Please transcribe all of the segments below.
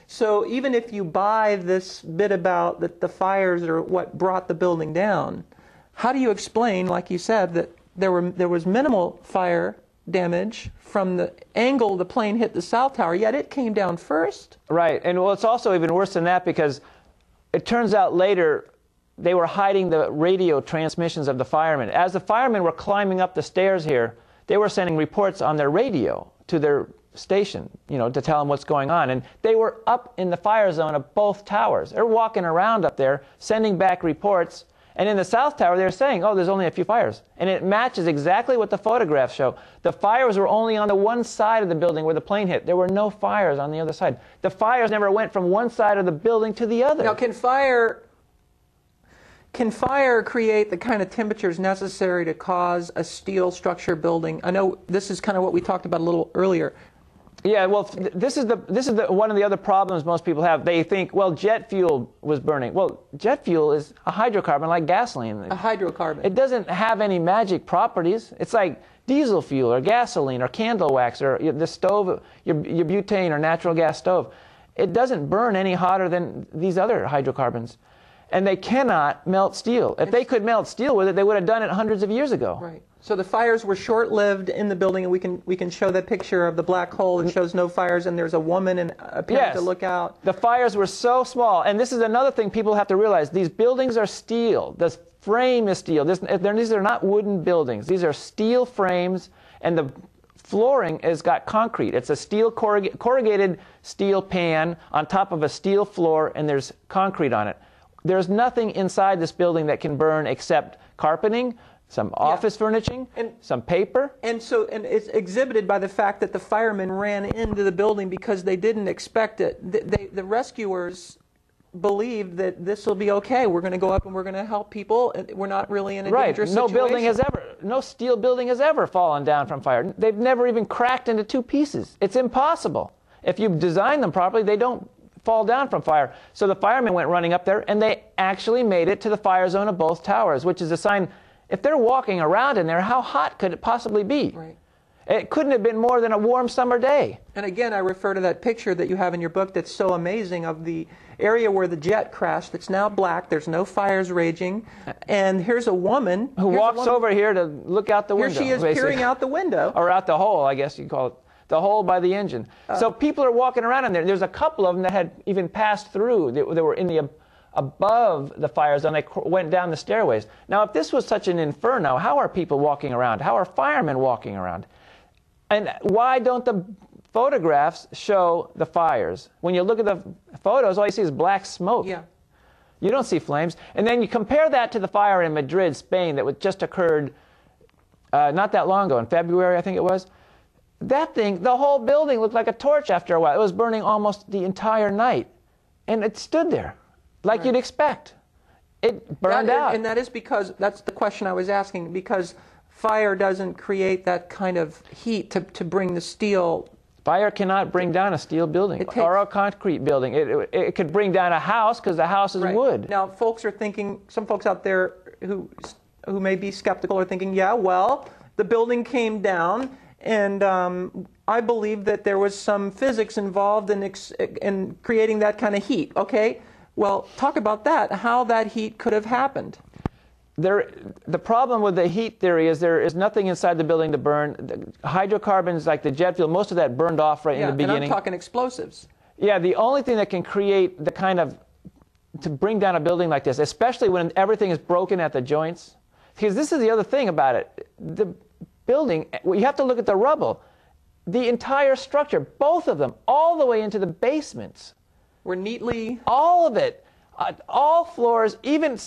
So even if you buy this bit about that the fires are what brought the building down, how do you explain, like you said, that there was minimal fire damage from the angle the plane hit the south tower, yet it came down first? Right, and well, it's also even worse than that, because it turns out later they were hiding the radio transmissions of the firemen. As the firemen were climbing up the stairs here, they were sending reports on their radio to their station, you know, to tell them what's going on. And they were up in the fire zone of both towers. They're walking around up there, sending back reports. And in the south tower, they're saying, oh, there's only a few fires. And it matches exactly what the photographs show. The fires were only on the one side of the building where the plane hit. There were no fires on the other side. The fires never went from one side of the building to the other. Now, can fire create the kind of temperatures necessary to cause a steel structure building? I know this is kind of what we talked about a little earlier. Yeah, well, this is one of the other problems most people have. They think, well, jet fuel was burning. Well, jet fuel is a hydrocarbon like gasoline. A hydrocarbon. It doesn't have any magic properties. It's like diesel fuel or gasoline or candle wax or the stove, your butane or natural gas stove. It doesn't burn any hotter than these other hydrocarbons. And they cannot melt steel. If they could melt steel with it, they would have done it hundreds of years ago. Right. So the fires were short-lived in the building, and we can show that picture of the black hole that shows no fires, and there's a woman and appearing to look out. The fires were so small, and this is another thing people have to realize. These buildings are steel. The frame is steel. These are not wooden buildings. These are steel frames, and the flooring has got concrete. It's a steel corrugated steel pan on top of a steel floor, and there's concrete on it. There's nothing inside this building that can burn except carpeting, some office furnishing, and some paper. And it's exhibited by the fact that the firemen ran into the building because they didn't expect it. The rescuers believed that this will be okay. We're going to go up and we're going to help people. We're not really in a dangerous situation. No steel building has ever fallen down from fire. They've never even cracked into two pieces. It's impossible. If you design them properly, they don't fall down from fire. So the firemen went running up there, and they actually made it to the fire zone of both towers, which is a sign, if they're walking around in there, how hot could it possibly be? Right. It couldn't have been more than a warm summer day. And again, I refer to that picture that you have in your book that's so amazing of the area where the jet crashed. It's now black. There's no fires raging. And here's a woman who walks over here to look out the window. Here she is, peering out the window. Or out the hole, I guess you'd call it. The hole by the engine. So people are walking around in there. There's a couple of them that had even passed through. They were in the above the fire zone. They went down the stairways. Now, if this was such an inferno, how are people walking around? How are firemen walking around? And why don't the photographs show the fires? When you look at the photos, all you see is black smoke. Yeah. You don't see flames. And then you compare that to the fire in Madrid, Spain, that just occurred not that long ago, in February, I think it was. That thing, the whole building looked like a torch after a while. It was burning almost the entire night. And it stood there, like you'd expect. It burned out. And that is because, that's the question I was asking, because fire doesn't create that kind of heat to bring the steel. Fire cannot bring down a steel building or a concrete building. It could bring down a house because the house is wood. Now, folks are thinking, some folks out there who may be skeptical are thinking, yeah, well, the building came down, and I believe that there was some physics involved in creating that kind of heat. Okay, well, talk about that, how that heat could have happened. The problem with the heat theory is there is nothing inside the building to burn. The hydrocarbons like the jet fuel, most of that burned off right in the beginning. And I'm talking explosives. Yeah, the only thing that can create the kind of, to bring down a building like this, especially when everything is broken at the joints, because this is the other thing about it. The building, you have to look at the rubble. The entire structure, both of them, all the way into the basements, were neatly... All of it. All floors, even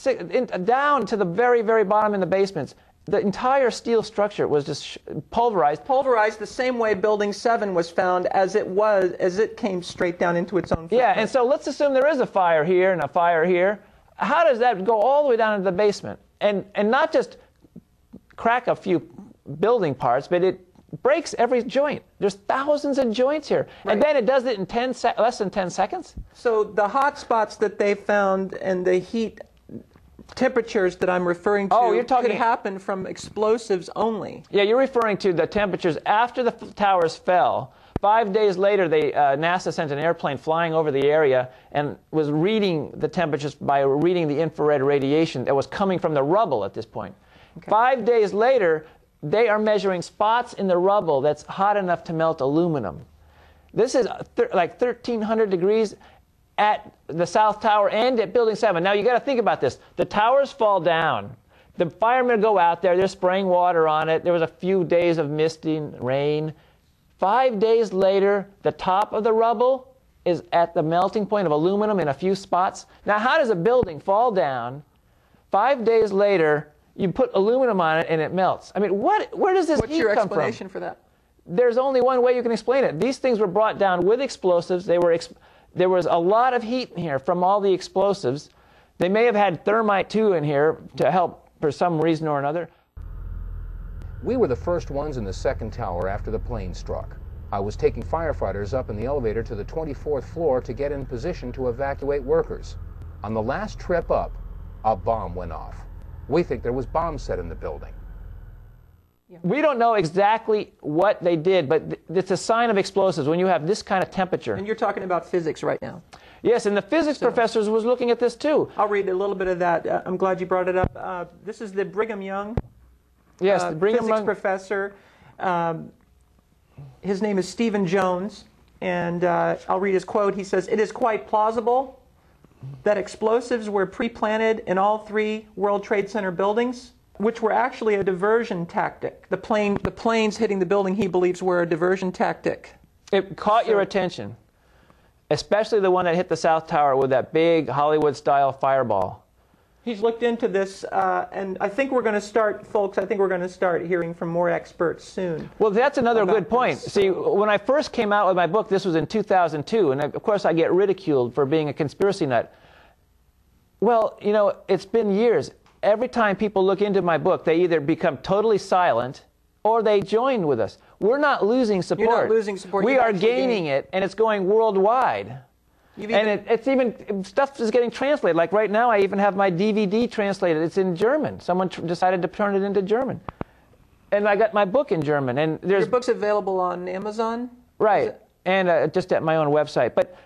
down to the very, very bottom in the basements. The entire steel structure was just pulverized. Pulverized the same way Building 7 was found as it came straight down into its own footprint. Yeah, and so let's assume there is a fire here and a fire here. How does that go all the way down into the basement? And not just crack a few building parts, but it breaks every joint. There's thousands of joints here. Right. And then it does it in less than 10 seconds. So the hot spots that they found and the heat temperatures that I'm referring to could happen from explosives only. Yeah, you're referring to the temperatures after the towers fell. 5 days later, NASA sent an airplane flying over the area and was reading the temperatures by reading the infrared radiation that was coming from the rubble at this point. Okay. 5 days later, they are measuring spots in the rubble that's hot enough to melt aluminum. This is like 1,300 degrees at the South Tower and at Building 7. Now, you got to think about this. The towers fall down. The firemen go out there. They're spraying water on it. There was a few days of misting, rain. 5 days later, the top of the rubble is at the melting point of aluminum in a few spots. Now, how does a building fall down? 5 days later, you put aluminum on it and it melts. I mean, where does this heat come from? What's your explanation for that? There's only one way you can explain it. These things were brought down with explosives. There was a lot of heat in here from all the explosives. They may have had thermite, too, in here to help for some reason or another. We were the first ones in the second tower after the plane struck. I was taking firefighters up in the elevator to the 24th floor to get in position to evacuate workers. On the last trip up, a bomb went off. We think there was bombs set in the building. We don't know exactly what they did, but it's a sign of explosives when you have this kind of temperature. And you're talking about physics right now. Yes, and the physics professors was looking at this too. I'll read a little bit of that. I'm glad you brought it up. This is the Brigham Young the Brigham physics professor. His name is Stephen Jones, and I'll read his quote. He says, "It is quite plausible that explosives were pre-planted in all 3 World Trade Center buildings, which were actually a diversion tactic. The planes hitting the building, he believes, were a diversion tactic." It caught your attention, especially the one that hit the South Tower with that big Hollywood-style fireball. He's looked into this, and I think we're going to start, folks, I think we're going to start hearing from more experts soon. Well, that's another good point. See, when I first came out with my book, this was in 2002, and of course I get ridiculed for being a conspiracy nut. Well, you know, it's been years. Every time people look into my book, they either become totally silent or they join with us. We're not losing support. You're not losing support. We are gaining it, and it's going worldwide. And it's even, stuff is getting translated. Like right now, I even have my DVD translated. It's in German. Someone decided to turn it into German. And I got my book in German. And your book's available on Amazon? Right, and just at my own website. But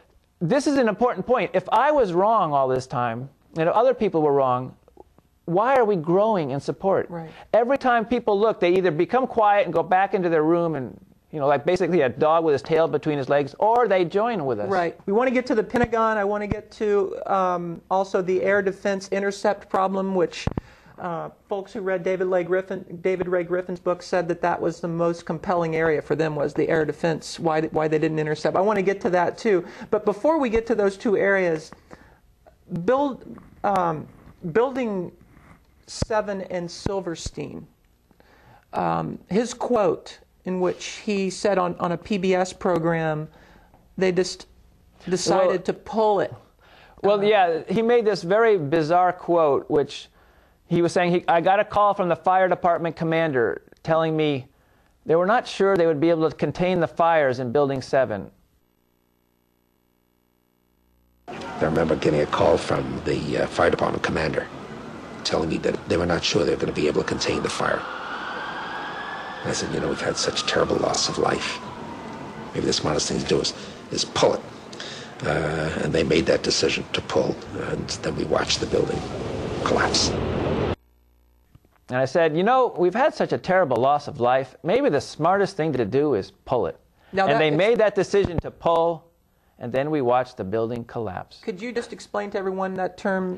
this is an important point. If I was wrong all this time, and if other people were wrong, why are we growing in support? Right. Every time people look, they either become quiet and go back into their room and, you know, like basically a dog with his tail between his legs, or they join with us. Right. We want to get to the Pentagon. I want to get to also the air defense intercept problem, which folks who read David Ray Griffin's book said that was the most compelling area for them, was the air defense, why they didn't intercept. I want to get to that too. But before we get to those 2 areas, Building 7 and Silverstein, his quote in which he said on a PBS program, they just decided to pull it. Well, yeah, he made this very bizarre quote, which he was saying, I got a call from the fire department commander telling me they were not sure they would be able to contain the fires in Building 7. I remember getting a call from the fire department commander telling me that they were not sure they were going to be able to contain the fire. And I said, you know, we've had such terrible loss of life. Maybe the smartest thing to do is pull it. And they made that decision to pull, and then we watched the building collapse. And I said, you know, we've had such a terrible loss of life. Maybe the smartest thing to do is pull it. Now and they made that decision to pull, and then we watched the building collapse. Could you just explain to everyone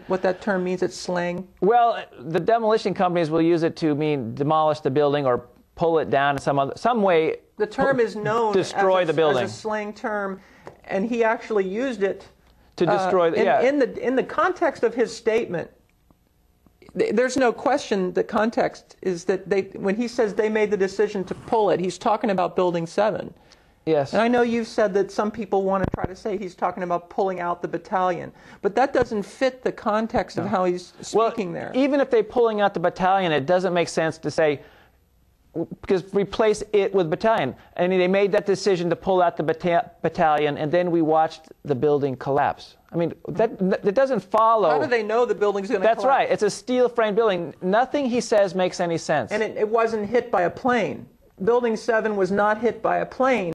what that term means? It's slang. Well, the demolition companies will use it to mean demolish the building or pull it down in some way. The term is known destroy the building as a slang term, and he actually used it to destroy. In the context of his statement, there's no question. The context is that when he says they made the decision to pull it, he's talking about Building 7. Yes. And I know you've said that some people want to try to say he's talking about pulling out the battalion, but that doesn't fit the context of how he's speaking there. Even if they're pulling out the battalion, it doesn't make sense to say, because replace it with battalion. I mean, they made that decision to pull out the battalion, and then we watched the building collapse. I mean, that doesn't follow. How do they know the building's going to collapse? That's right. It's a steel frame building. Nothing he says makes any sense. And it wasn't hit by a plane. Building 7 was not hit by a plane.